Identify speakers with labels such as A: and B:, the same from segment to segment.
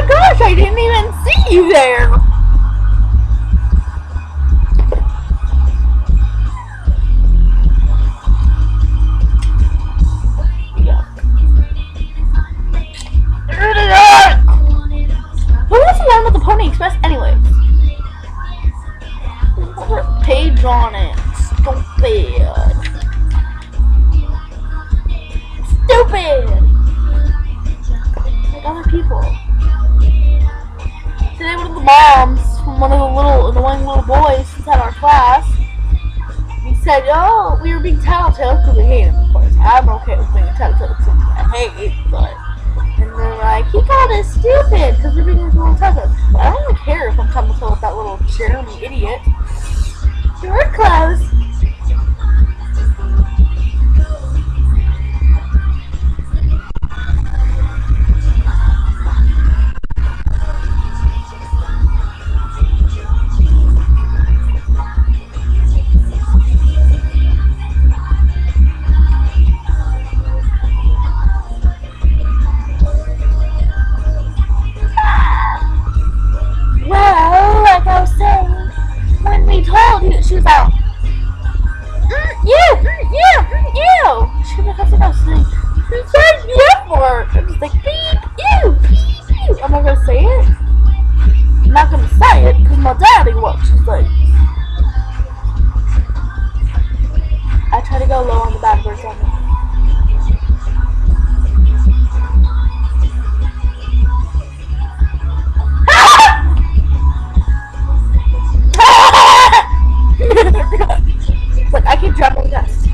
A: gosh, I didn't even see you there. Who was the one with the Pony Express anyways? Page on it. Stupid. Like other people. Today one of the moms from one of the little annoying little boys inside our class, he said, oh, we were being tattletales because we hate him, of course. I'm okay with being tattletales because I hate, but and they're like, he called us stupid because we're being little tattletales. I don't even care if I'm tattletale with that little Jeremy idiot. Door closed. Well, like I was saying, when we told you, she was out. You. She was like, I was saying, who said you for? I was like, beep, you. I'm not gonna say it. I'm not gonna say it because my daddy watches things. I try to go low on the bad words on me. Like I keep dropping dust.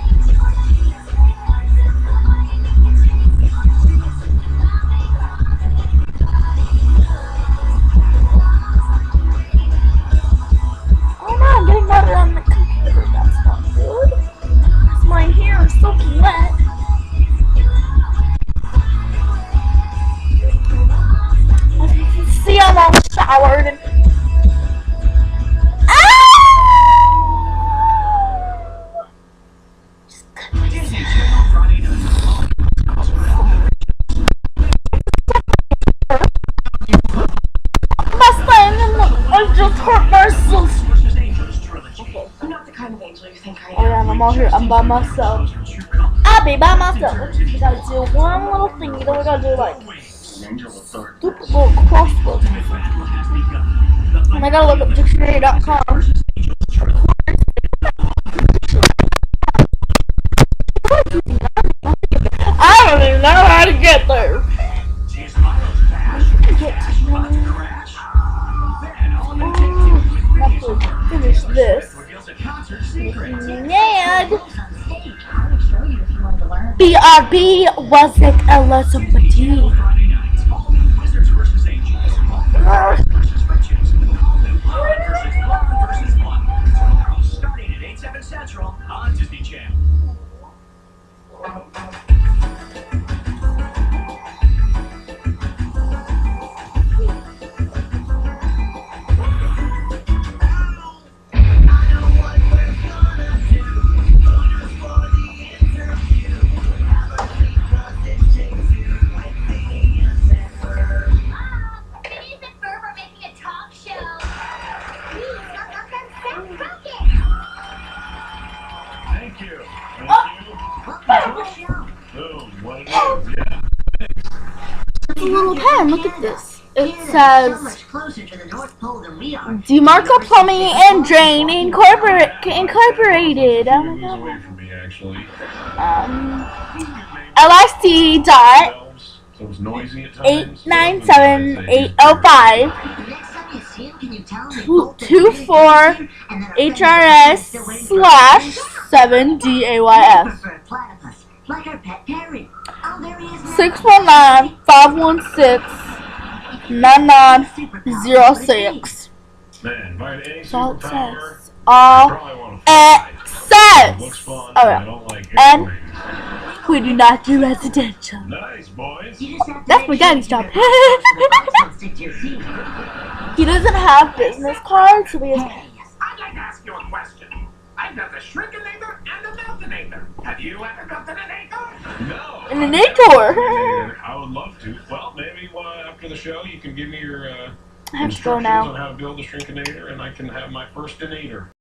A: Oh no, I'm getting water on the computer. That's not good. Because my hair is soaking wet. As you can see, I'm all showered and I'm all here. I'm by myself. I'll be by myself. We gotta do one little thingy. Then we gotta do like stupid little crosswords. And I gotta look up dictionary.com. I don't even know how to get there. Have to finish this. And BRB wasn't Elizabeth. Starting at 8/7 Central on Disney Channel. It's a little pen. Look at this. It says demarco plumbing and drain incorporated. Oh my god. LIC dot 897805 24 HRS / 7 DAYS 619-516-9906. That's all it says. All it says. Oh yeah. And we do not do residential. That's my daddy's job. He doesn't have business cards, so he has.
B: I'd like to ask you a question. I've got the Shrinkinator and the Meltinator. Have you ever built an Inator?
C: No.
A: An Inator?
C: I would love to. Well, maybe after
B: after the show, you can give me your
A: I have to go
B: instructions
A: now.
B: on how to build a shrinkinator, and I can have my first denator.